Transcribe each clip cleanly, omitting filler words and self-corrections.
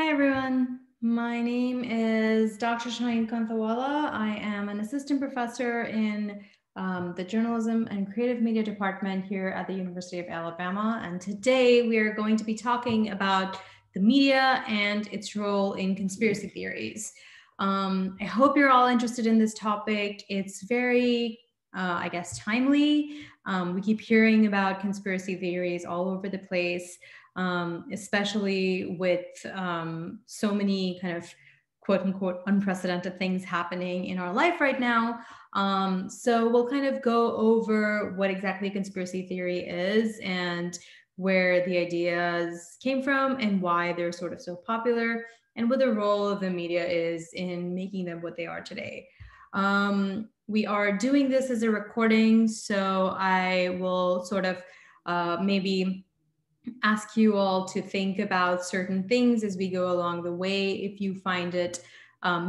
Hi, everyone. My name is Dr. Shaheen Kanthawala. I am an assistant professor in the Journalism and Creative Media Department here at the University of Alabama. And today we are going to be talking about the media and its role in conspiracy theories. I hope you're all interested in this topic. It's very, I guess, timely. We keep hearing about conspiracy theories all over the place. Especially with so many kind of quote unquote unprecedented things happening in our life right now. So we'll kind of go over what exactly conspiracy theory is and where the ideas came from and why they're sort of so popular and what the role of the media is in making them what they are today. We are doing this as a recording, so I will sort of maybe ask you all to think about certain things as we go along the way. If you find it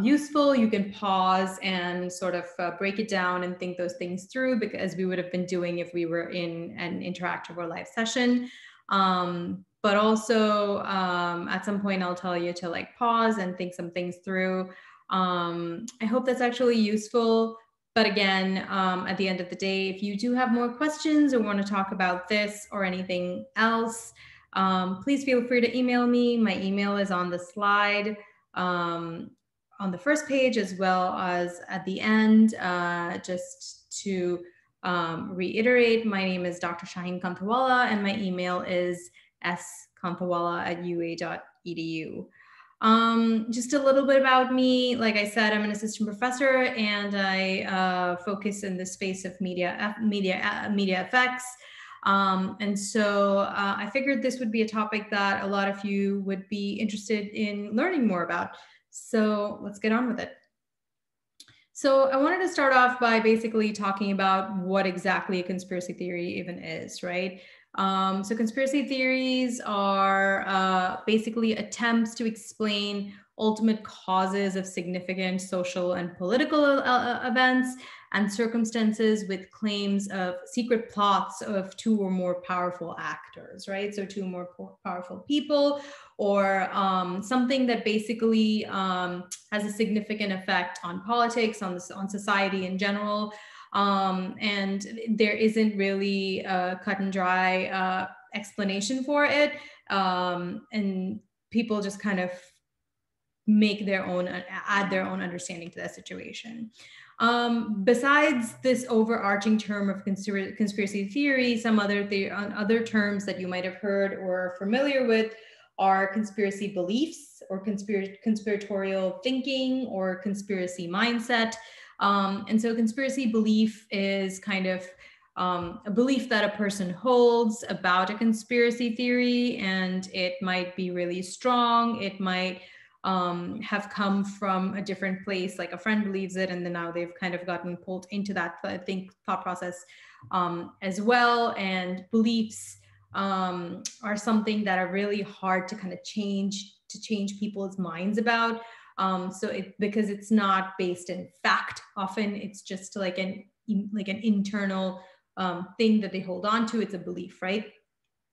useful, you can pause and sort of break it down and think those things through, because we would have been doing if we were in an interactive or live session. But also at some point I'll tell you to like pause and think some things through. I hope that's actually useful. But again, at the end of the day, if you do have more questions or want to talk about this or anything else, please feel free to email me. My email is on the slide on the first page, as well as at the end. Just to reiterate, my name is Dr. Shaheen Kanthawala, and my email is skanthawala@ua.edu. Just a little bit about me. Like I said, I'm an assistant professor, and I focus in the space of media effects. And so I figured this would be a topic that a lot of you would be interested in learning more about. So let's get on with it. So I wanted to start off by basically talking about what exactly a conspiracy theory even is, right? So conspiracy theories are basically attempts to explain ultimate causes of significant social and political events and circumstances with claims of secret plots of two or more powerful actors, right? So two more powerful people, or something that basically has a significant effect on politics, on society in general. And there isn't really a cut and dry explanation for it. And people just kind of make their own, add their own understanding to that situation. Besides this overarching term of conspiracy theory, some other terms that you might have heard or are familiar with are conspiracy beliefs, or conspiratorial thinking, or conspiracy mindset. And so conspiracy belief is kind of a belief that a person holds about a conspiracy theory, and it might be really strong. It might have come from a different place, like a friend believes it, and then now they've kind of gotten pulled into that thought process as well. And beliefs are something that are really hard to kind of change people's minds about. Because it's not based in fact. Often it's just like an internal thing that they hold on to. It's a belief, right?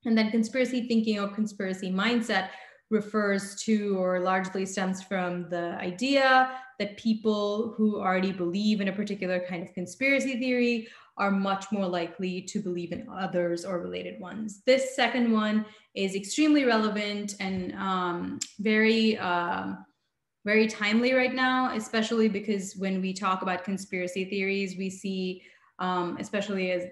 And then conspiracy thinking or conspiracy mindset refers to, or largely stems from, the idea that people who already believe in a particular kind of conspiracy theory are much more likely to believe in others or related ones. This second one is extremely relevant and very timely right now, especially because when we talk about conspiracy theories, we see, especially as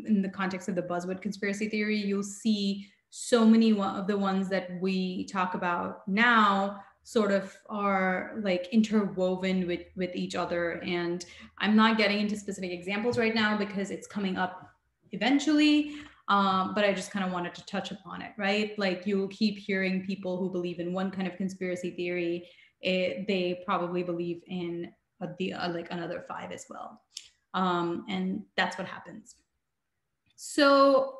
in the context of the buzzword conspiracy theory, you'll see so many of the ones that we talk about now sort of are like interwoven with each other. And I'm not getting into specific examples right now because it's coming up eventually. But I just kind of wanted to touch upon it, right? Like you'll keep hearing people who believe in one kind of conspiracy theory, they probably believe in like another 5 as well. And that's what happens. So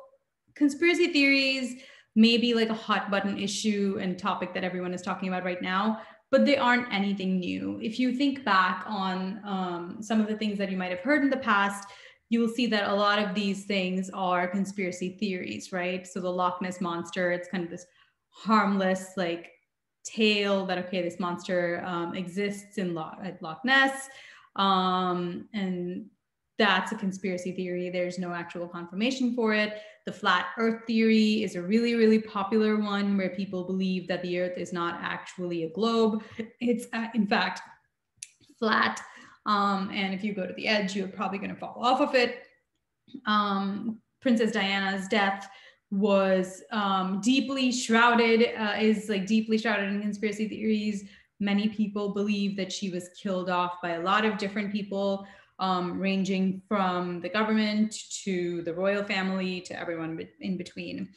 conspiracy theories may be like a hot button issue and topic that everyone is talking about right now, but they aren't anything new. If you think back on some of the things that you might have heard in the past, you will see that a lot of these things are conspiracy theories, right? So the Loch Ness Monster, it's kind of this harmless, like tale that, okay, this monster exists at Loch Ness, and that's a conspiracy theory. There's no actual confirmation for it. The flat earth theory is a really, really popular one where people believe that the earth is not actually a globe. It's in fact flat. And if you go to the edge, you're probably going to fall off of it. Princess Diana's death was deeply shrouded, deeply shrouded in conspiracy theories. Many people believe that she was killed off by a lot of different people, ranging from the government to the royal family to everyone in between.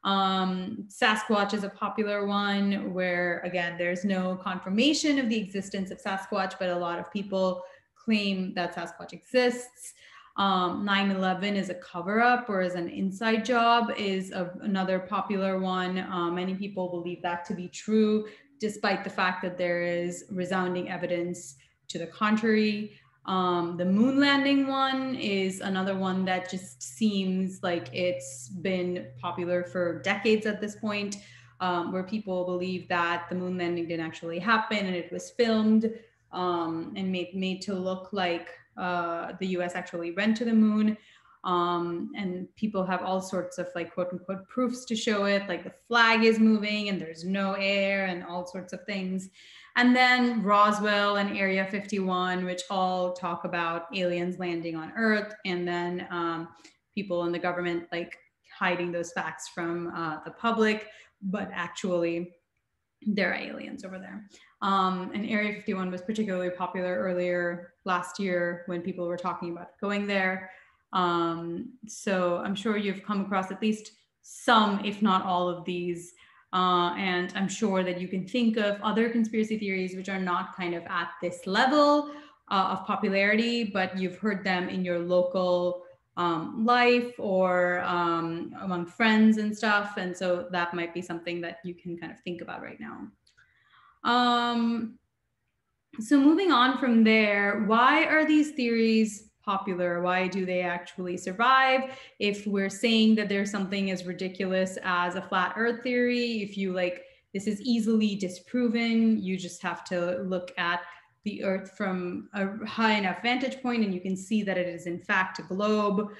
Sasquatch is a popular one where, again, there's no confirmation of the existence of Sasquatch, but a lot of people claim that Sasquatch exists. 9/11 is a cover-up or is an inside job is another popular one. Many people believe that to be true, despite the fact that there is resounding evidence to the contrary. The moon landing one is another one that just seems like it's been popular for decades at this point, where people believe that the moon landing didn't actually happen and it was filmed and made to look like the US actually went to the moon. And people have all sorts of like quote unquote proofs to show it, like the flag is moving and there's no air and all sorts of things. And then Roswell and Area 51, which all talk about aliens landing on Earth, and then people in the government like hiding those facts from the public, but actually there are aliens over there. And Area 51 was particularly popular earlier last year when people were talking about going there. So I'm sure you've come across at least some, if not all of these. And I'm sure that you can think of other conspiracy theories which are not kind of at this level of popularity, but you've heard them in your local life or among friends and stuff. And so that might be something that you can kind of think about right now. So moving on from there, why are these theories popular? Why do they actually survive? If we're saying that there's something as ridiculous as a flat earth theory, if you like, this is easily disproven, you just have to look at the earth from a high enough vantage point and you can see that it is in fact a globe.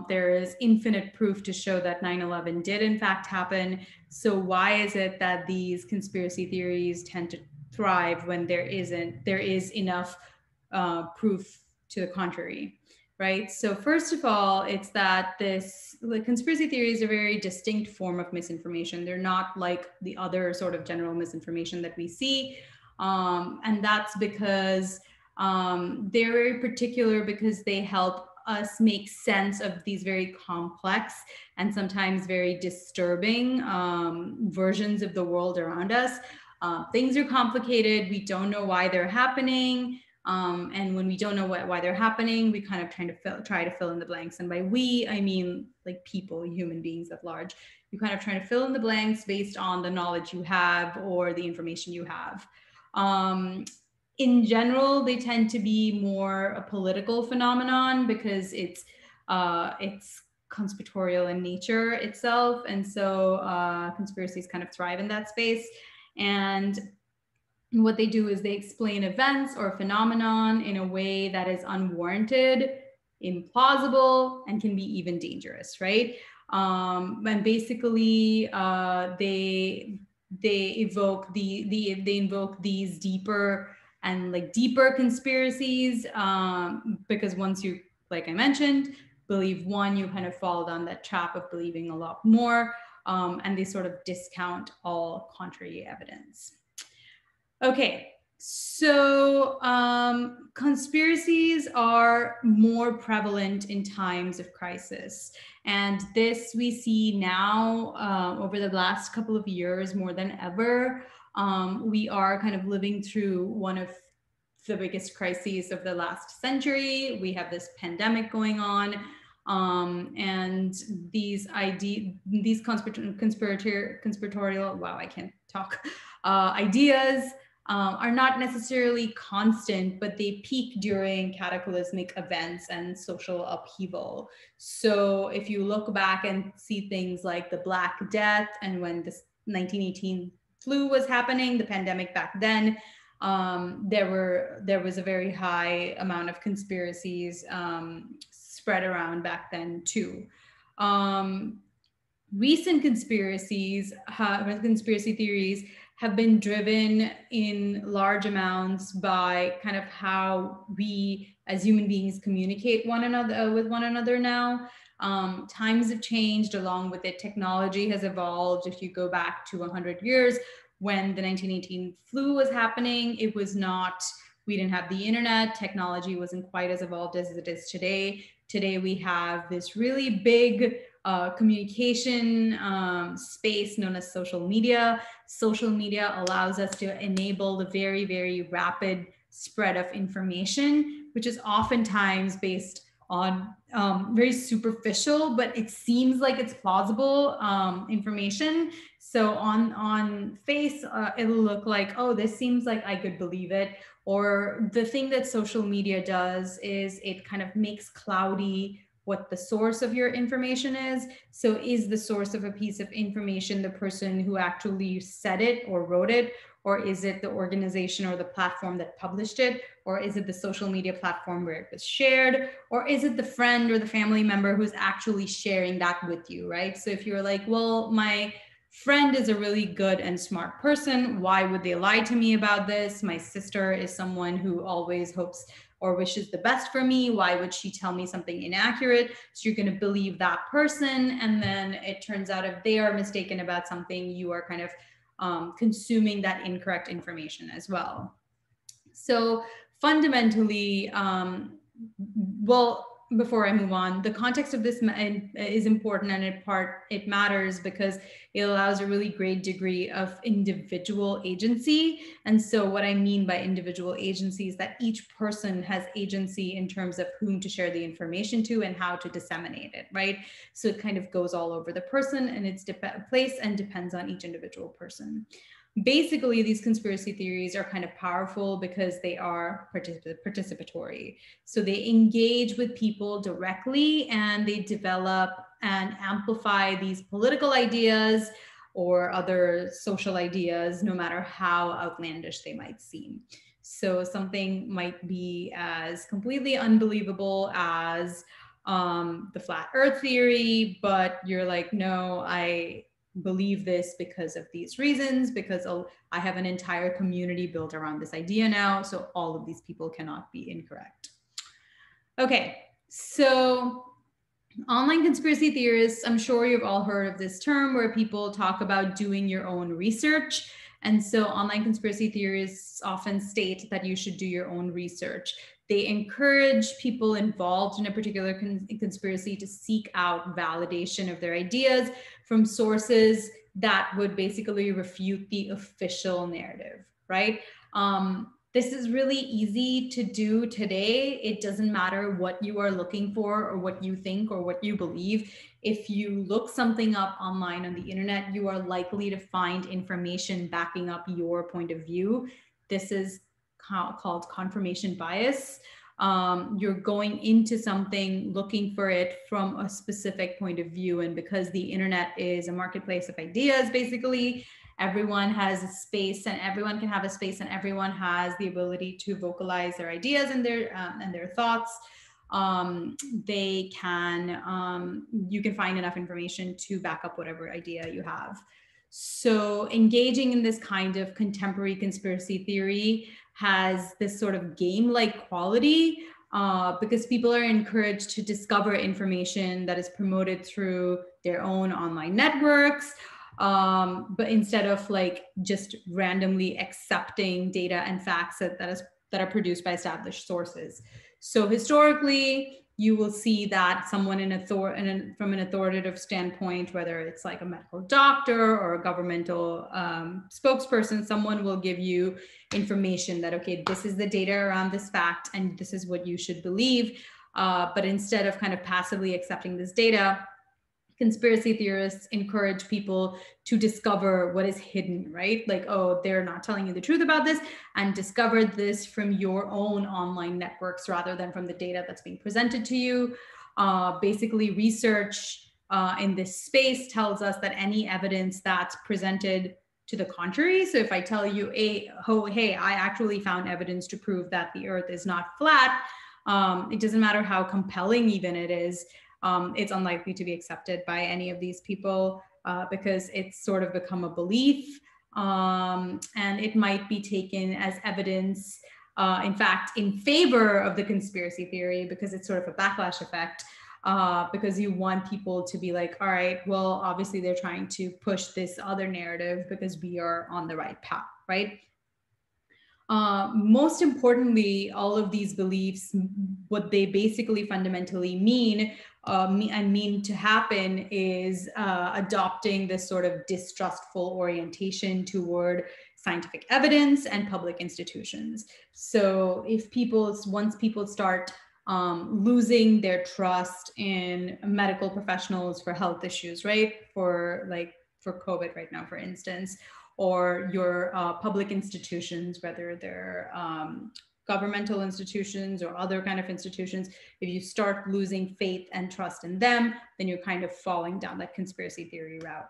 There is infinite proof to show that 9/11 did in fact happen. So why is it that these conspiracy theories tend to thrive when there is enough proof to the contrary, right? So first of all, it's that the conspiracy theories are a very distinct form of misinformation. They're not like the other sort of general misinformation that we see. And that's because they're very particular because they help us make sense of these very complex and sometimes very disturbing versions of the world around us. Things are complicated. We don't know why they're happening. And when we don't know why they're happening, we kind of try to fill in the blanks. And by we, I mean like people, human beings at large. You kind of try to fill in the blanks based on the knowledge you have or the information you have. In general, they tend to be more a political phenomenon because it's conspiratorial in nature itself. And so conspiracies kind of thrive in that space. And what they do is they explain events or phenomenon in a way that is unwarranted, implausible, and can be even dangerous, right? And basically, they invoke these deeper conspiracies because once you, like I mentioned, believe one, you kind of fall down that trap of believing a lot more, and they sort of discount all contrary evidence. Okay, so conspiracies are more prevalent in times of crisis. And this we see now over the last couple of years more than ever. We are kind of living through one of the biggest crises of the last century. We have this pandemic going on. And these conspiratorial, wow, I can't talk, ideas are not necessarily constant, but they peak during cataclysmic events and social upheaval. So if you look back and see things like the Black Death and when this 1918 flu was happening, the pandemic back then, there was a very high amount of conspiracies spread around back then too. Recent conspiracy theories have been driven in large amounts by kind of how we as human beings communicate with one another now. Times have changed, along with it technology has evolved. If you go back to 100 years when the 1918 flu was happening, it was not, we didn't have the internet, technology wasn't quite as evolved as it is today. Today we have this really big communication space known as social media. Social media allows us to enable the very, very rapid spread of information, which is oftentimes based on very superficial, but it seems like it's plausible information. So on face, it'll look like, oh, this seems like I could believe it. Or the thing that social media does is it kind of makes cloudy what the source of your information is. So is the source of a piece of information the person who actually said it or wrote it? Or is it the organization or the platform that published it? Or is it the social media platform where it was shared? Or is it the friend or the family member who's actually sharing that with you, right? So if you're like, well, my friend is a really good and smart person, why would they lie to me about this? My sister is someone who always hopes or wishes the best for me, why would she tell me something inaccurate? So you're going to believe that person, and then it turns out if they are mistaken about something, you are kind of consuming that incorrect information as well. So fundamentally, well, before I move on, the context of this is important, and it matters because it allows a really great degree of individual agency. And so what I mean by individual agency is that each person has agency in terms of whom to share the information to and how to disseminate it, right? So it kind of goes all over the person, and it's place and depends on each individual person. Basically, these conspiracy theories are kind of powerful because they are participatory. So they engage with people directly, and they develop and amplify these political ideas or other social ideas, no matter how outlandish they might seem. So something might be as completely unbelievable as the flat earth theory, but you're like, no, I believe this because of these reasons, because I have an entire community built around this idea now, so all of these people cannot be incorrect. Okay, so online conspiracy theorists, I'm sure you've all heard of this term where people talk about doing your own research. And so online conspiracy theorists often state that you should do your own research. They encourage people involved in a particular conspiracy to seek out validation of their ideas from sources that would basically refute the official narrative, right? This is really easy to do today. It doesn't matter what you are looking for or what you think or what you believe. If you look something up online on the internet, you are likely to find information backing up your point of view. This is called confirmation bias. You're going into something looking for it from a specific point of view. And because the internet is a marketplace of ideas, basically, everyone has a space, and everyone can have a space, and everyone has the ability to vocalize their ideas and their thoughts. You can find enough information to back up whatever idea you have. So engaging in this kind of contemporary conspiracy theory has this sort of game-like quality because people are encouraged to discover information that is promoted through their own online networks, but instead of like just randomly accepting data and facts that are produced by established sources. So historically, you will see that someone from an authoritative standpoint, whether it's like a medical doctor or a governmental spokesperson, someone will give you information that, okay, this is the data around this fact, and this is what you should believe. But instead of kind of passively accepting this data, conspiracy theorists encourage people to discover what is hidden, right? Like, oh, they're not telling you the truth about this, and discover this from your own online networks rather than from the data that's being presented to you. Basically, research in this space tells us that any evidence that's presented to the contrary. So if I tell you, oh, hey, I actually found evidence to prove that the earth is not flat, it doesn't matter how compelling even it is, it's unlikely to be accepted by any of these people because it's sort of become a belief, and it might be taken as evidence, in fact, in favor of the conspiracy theory, because it's sort of a backlash effect. Because you want people to be like, all right, well, obviously they're trying to push this other narrative because we are on the right path, right? Most importantly, all of these beliefs, what they basically fundamentally mean to happen is adopting this sort of distrustful orientation toward scientific evidence and public institutions. So if once people start losing their trust in medical professionals for health issues, right? For COVID right now, for instance, or your public institutions, whether they're governmental institutions or other kind of institutions, if you start losing faith and trust in them, then you're kind of falling down that conspiracy theory route.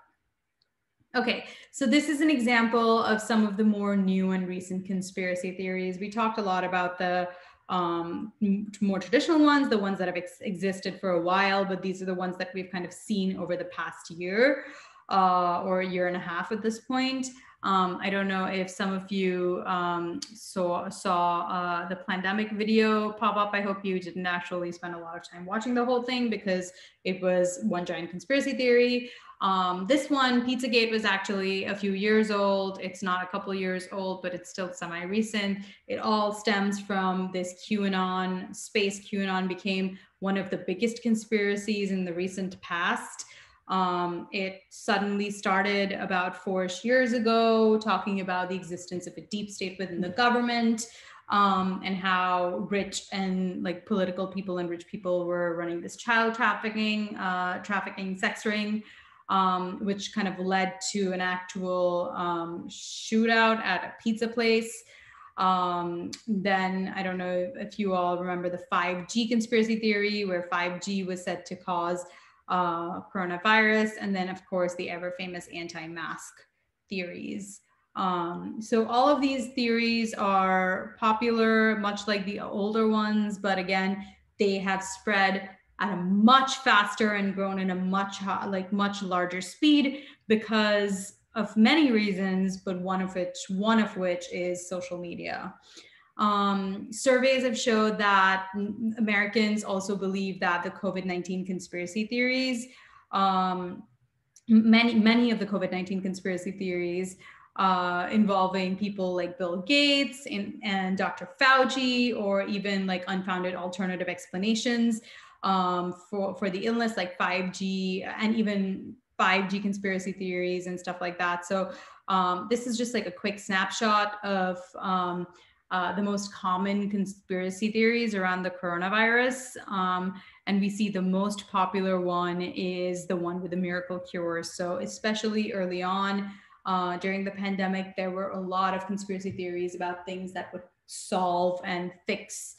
Okay, so this is an example of some of the more new and recent conspiracy theories. We talked a lot about the more traditional ones, the ones that have existed for a while, but these are the ones that we've kind of seen over the past year or a year and a half at this point. I don't know if some of you saw the pandemic video pop up. I hope you didn't actually spend a lot of time watching the whole thing because it was one giant conspiracy theory. This one, Pizzagate, was actually a few years old. It's not a couple years old, but it's still semi-recent. It all stems from this QAnon space. QAnon became one of the biggest conspiracies in the recent past. It suddenly started about 4-ish years ago, talking about the existence of a deep state within the government, and how rich and like political people and rich people were running this child trafficking sex ring, which kind of led to an actual shootout at a pizza place. Then I don't know if you all remember the 5G conspiracy theory, where 5G was said to cause coronavirus, and then of course the ever famous anti-mask theories. So all of these theories are popular, much like the older ones, but again, they have spread at a much faster and grown in a much larger speed because of many reasons, but one of which is social media. Surveys have showed that Americans also believe that the COVID-19 conspiracy theories, many of the COVID-19 conspiracy theories involving people like Bill Gates and Dr. Fauci, or even like unfounded alternative explanations for the illness, like 5G, and even 5G conspiracy theories and stuff like that. So this is just like a quick snapshot of the most common conspiracy theories around the coronavirus. And we see the most popular one is the one with the miracle cures. So especially early on during the pandemic, there were a lot of conspiracy theories about things that would solve and fix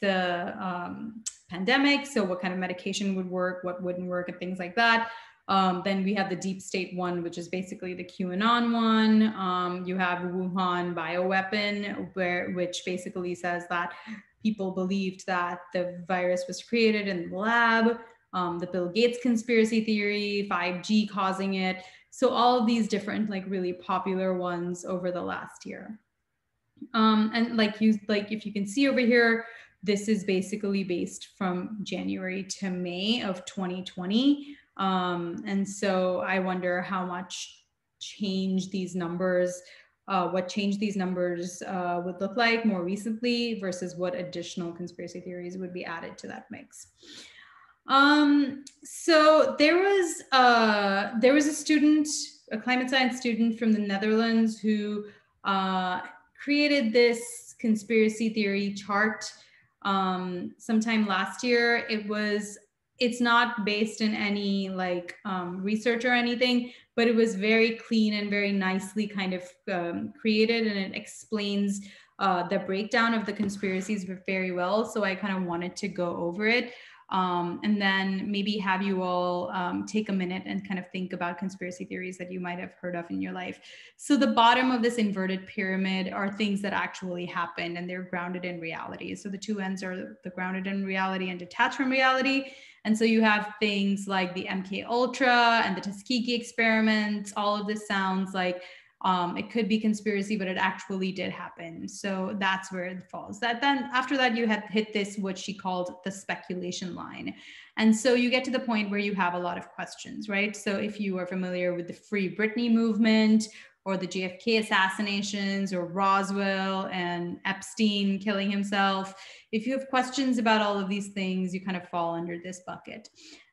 the pandemic. So what kind of medication would work, what wouldn't work, and things like that. Then we have the deep state one, which is basically the QAnon one. You have Wuhan bioweapon, which basically says that people believed that the virus was created in the lab. The Bill Gates conspiracy theory, 5G causing it. So all of these different, like, really popular ones over the last year. And if you can see over here, this is basically based from January to May of 2020. And so I wonder how much change these numbers, what change these numbers would look like more recently versus what additional conspiracy theories would be added to that mix. So there was a student, a climate science student from the Netherlands, who created this conspiracy theory chart sometime last year. It's not based in any research or anything, but it was very clean and very nicely kind of created, and it explains the breakdown of the conspiracies very well. So I kind of wanted to go over it. and then maybe have you all take a minute and kind of think about conspiracy theories that you might have heard of in your life. So the bottom of this inverted pyramid are things that actually happened and they're grounded in reality. So the two ends are the grounded in reality and detached from reality. And so you have things like the MK Ultra and the Tuskegee experiments. All of this sounds like it could be conspiracy, but it actually did happen. So that's where it falls. That then after that, you had hit this, what she called the speculation line. And so you get to the point where you have a lot of questions, right? So if you are familiar with the Free Britney movement or the JFK assassinations or Roswell and Epstein killing himself, if you have questions about all of these things, you kind of fall under this bucket.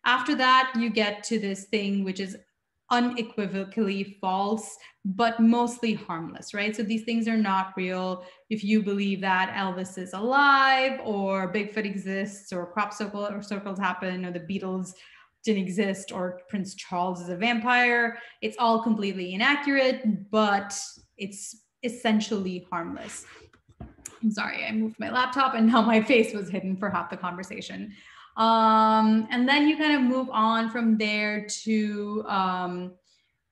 After that, you get to this thing, which is unequivocally false, but mostly harmless, right? So these things are not real. If you believe that Elvis is alive or Bigfoot exists or crop circles happen or the Beatles didn't exist or Prince Charles is a vampire, it's all completely inaccurate, but it's essentially harmless. I'm sorry, I moved my laptop and now my face was hidden for half the conversation. And then you kind of move on from there to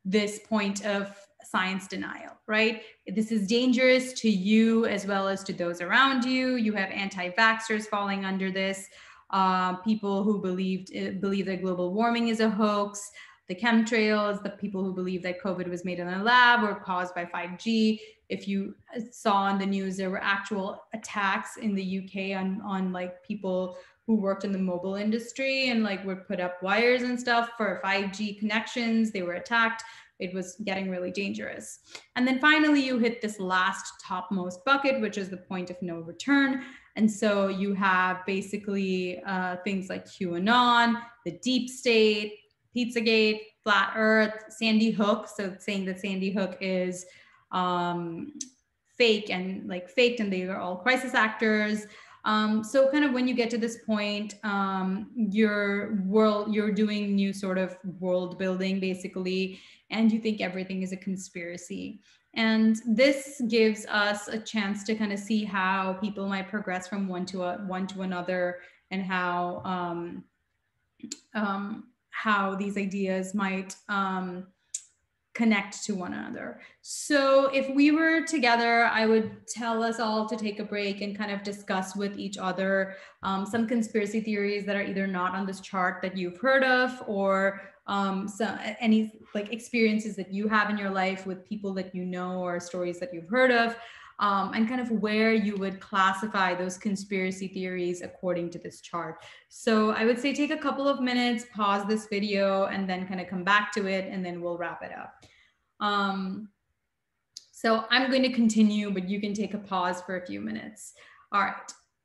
this point of science denial, right? This is dangerous to you as well as to those around you. You have anti-vaxxers falling under this, people who believe that global warming is a hoax, the chemtrails, the people who believe that COVID was made in a lab or caused by 5G. If you saw on the news, there were actual attacks in the UK on like people who worked in the mobile industry and like would put up wires and stuff for 5G connections. They were attacked. It was getting really dangerous. And then finally, you hit this last topmost bucket, which is the point of no return. And so you have basically things like QAnon, the deep state, Pizzagate, flat earth, Sandy Hook. So saying that Sandy Hook is fake and like faked and they are all crisis actors. So kind of when you get to this point, you're doing new sort of world building basically, and you think everything is a conspiracy. And this gives us a chance to kind of see how people might progress from one to another, and how these ideas might connect to one another. So if we were together, I would tell us all to take a break and kind of discuss with each other some conspiracy theories that are either not on this chart that you've heard of, or any like experiences that you have in your life with people that you know, or stories that you've heard of, and kind of where you would classify those conspiracy theories according to this chart. So I would say take a couple of minutes, pause this video, and then kind of come back to it, and then we'll wrap it up. So I'm going to continue, but you can take a pause for a few minutes. All right.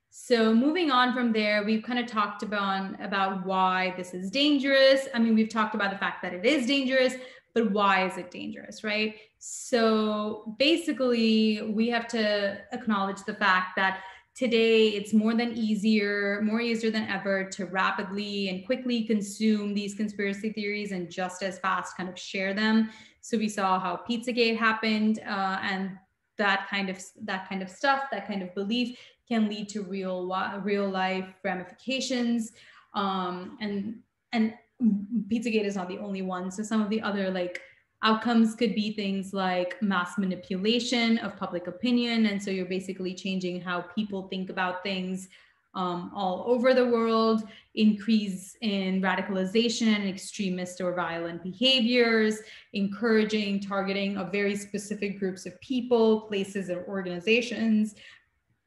So moving on from there, we've kind of talked about why this is dangerous. I mean, we've talked about the fact that it is dangerous, but why is it dangerous, right? So basically, we have to acknowledge the fact that today it's more easier than ever to rapidly and quickly consume these conspiracy theories and just as fast kind of share them. So we saw how Pizzagate happened, and that kind of stuff, that kind of belief can lead to real life ramifications. And Pizzagate is not the only one. So some of the other like outcomes could be things like mass manipulation of public opinion. And so you're basically changing how people think about things all over the world, increase in radicalization and extremist or violent behaviors, encouraging targeting of very specific groups of people, places, or organizations,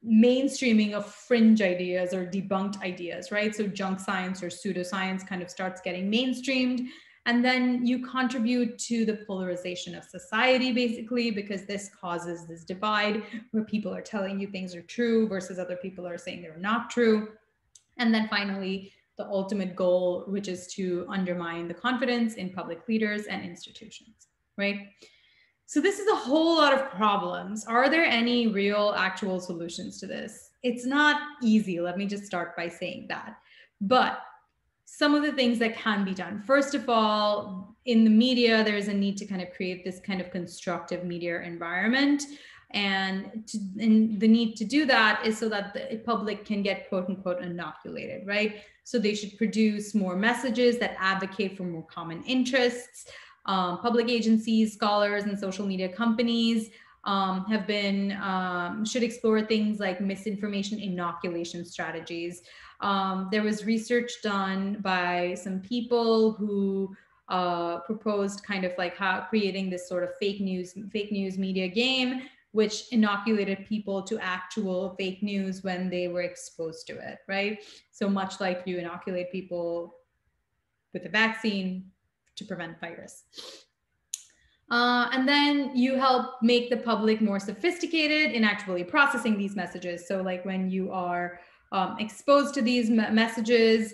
mainstreaming of fringe ideas or debunked ideas, right? So junk science or pseudoscience kind of starts getting mainstreamed. And then you contribute to the polarization of society, basically, because this causes this divide where people are telling you things are true versus other people are saying they're not true. And then finally, the ultimate goal, which is to undermine the confidence in public leaders and institutions, right? So this is a whole lot of problems. Are there any real actual solutions to this? It's not easy. Let me just start by saying that. But some of the things that can be done. First of all, in the media, there's a need to kind of create this kind of constructive media environment. And the need to do that is so that the public can get quote unquote inoculated, right? So they should produce more messages that advocate for more common interests. Public agencies, scholars, and social media companies should explore things like misinformation inoculation strategies. There was research done by some people who proposed kind of like how creating this sort of fake news media game, which inoculated people to actual fake news when they were exposed to it, right? So much like you inoculate people with a vaccine to prevent virus. And then you help make the public more sophisticated in actually processing these messages. So like when you are exposed to these messages,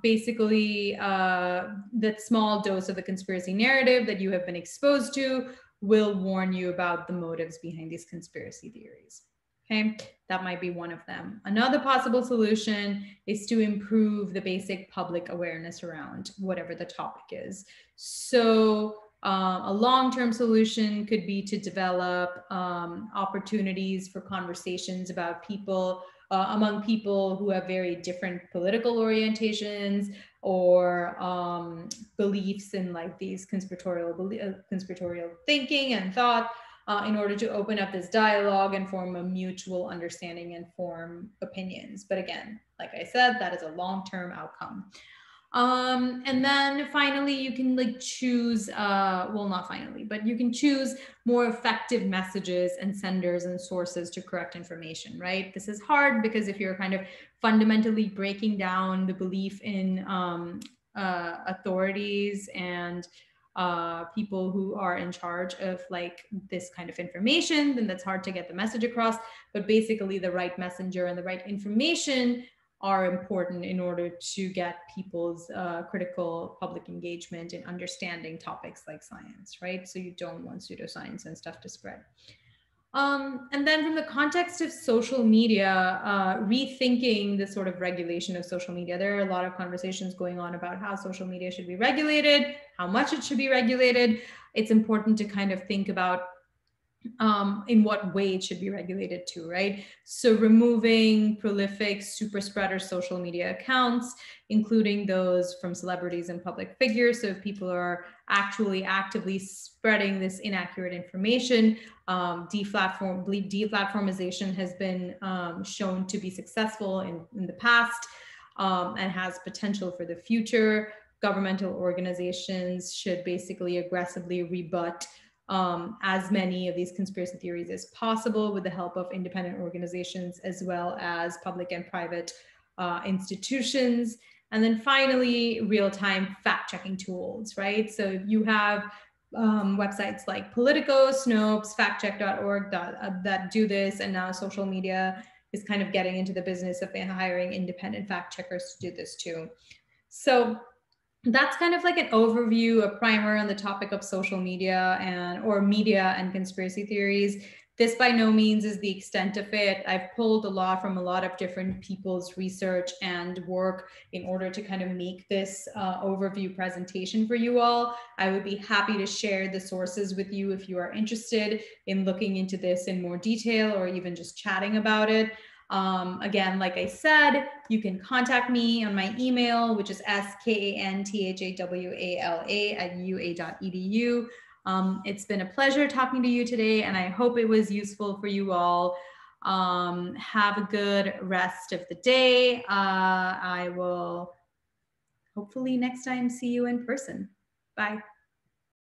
basically that small dose of the conspiracy narrative that you have been exposed to will warn you about the motives behind these conspiracy theories. Okay, that might be one of them. Another possible solution is to improve the basic public awareness around whatever the topic is. So a long-term solution could be to develop opportunities for conversations about people among people who have very different political orientations or beliefs in like these conspiratorial thinking and thought, in order to open up this dialogue and form a mutual understanding and form opinions. But again, like I said, that is a long-term outcome. And then finally, you can like choose, well, not finally, but you can choose more effective messages and senders and sources to correct information, right? This is hard because if you're kind of fundamentally breaking down the belief in authorities and people who are in charge of like this kind of information, then that's hard to get the message across. But basically the right messenger and the right information are important in order to get people's critical public engagement in understanding topics like science, right? So you don't want pseudoscience and stuff to spread. And then from the context of social media, rethinking the sort of regulation of social media, there are a lot of conversations going on about how social media should be regulated, how much it should be regulated. It's important to kind of think about in what way it should be regulated too, right? So removing prolific super spreader social media accounts, including those from celebrities and public figures. So if people are actually actively spreading this inaccurate information, deplatformization has been shown to be successful in the past and has potential for the future. Governmental organizations should basically aggressively rebut as many of these conspiracy theories as possible with the help of independent organizations as well as public and private institutions. And then finally, real-time fact-checking tools, right? So you have websites like Politico, Snopes, factcheck.org that do this, and now social media is kind of getting into the business of hiring independent fact checkers to do this too. So that's kind of like an overview, a primer on the topic of social media or media and conspiracy theories. This by no means is the extent of it. I've pulled a lot from a lot of different people's research and work in order to kind of make this overview presentation for you all. I would be happy to share the sources with you if you are interested in looking into this in more detail or even just chatting about it. Again, like I said, you can contact me on my email, which is skanthawala@ua.edu. It's been a pleasure talking to you today, and I hope it was useful for you all. Have a good rest of the day. I will hopefully next time see you in person. Bye.